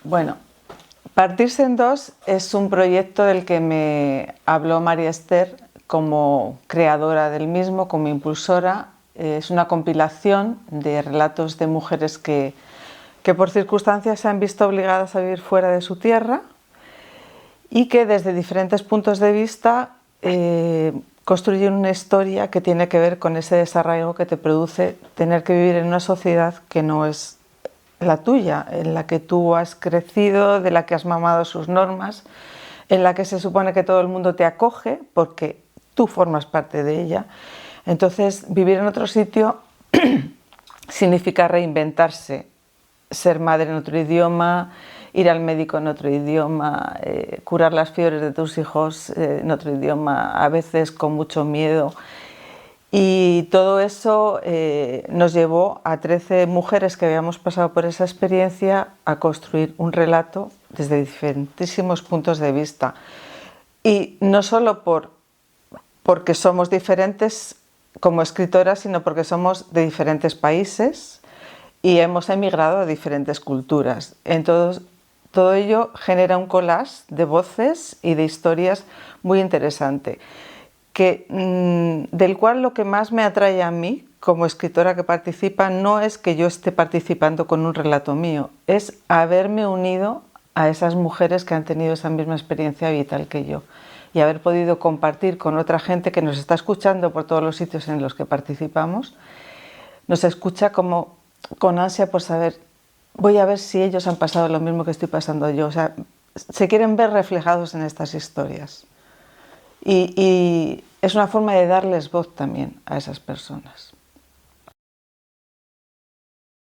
Bueno, Partirse en Dos es un proyecto del que me habló María Esther como creadora del mismo, como impulsora. Es una compilación de relatos de mujeres que por circunstancias se han visto obligadas a vivir fuera de su tierra y que desde diferentes puntos de vista construyen una historia que tiene que ver con ese desarraigo que te produce tener que vivir en una sociedad que no es la tuya, en la que tú has crecido, de la que has mamado sus normas, en la que se supone que todo el mundo te acoge porque tú formas parte de ella. Entonces, vivir en otro sitio significa reinventarse, ser madre en otro idioma, ir al médico en otro idioma, curar las fiebres de tus hijos en otro idioma, a veces con mucho miedo. Y todo eso nos llevó a 13 mujeres que habíamos pasado por esa experiencia a construir un relato desde diferentísimos puntos de vista. Y no solo porque somos diferentes como escritoras, sino porque somos de diferentes países y hemos emigrado a diferentes culturas. Entonces, todo ello genera un collage de voces y de historias muy interesante, del cual lo que más me atrae a mí como escritora que participa no es que yo esté participando con un relato mío, es haberme unido a esas mujeres que han tenido esa misma experiencia vital que yo y haber podido compartir con otra gente que nos está escuchando por todos los sitios en los que participamos. Nos escucha como con ansia por saber, voy a ver si ellos han pasado lo mismo que estoy pasando yo. O sea, se quieren ver reflejados en estas historias. Y es una forma de darles voz también a esas personas.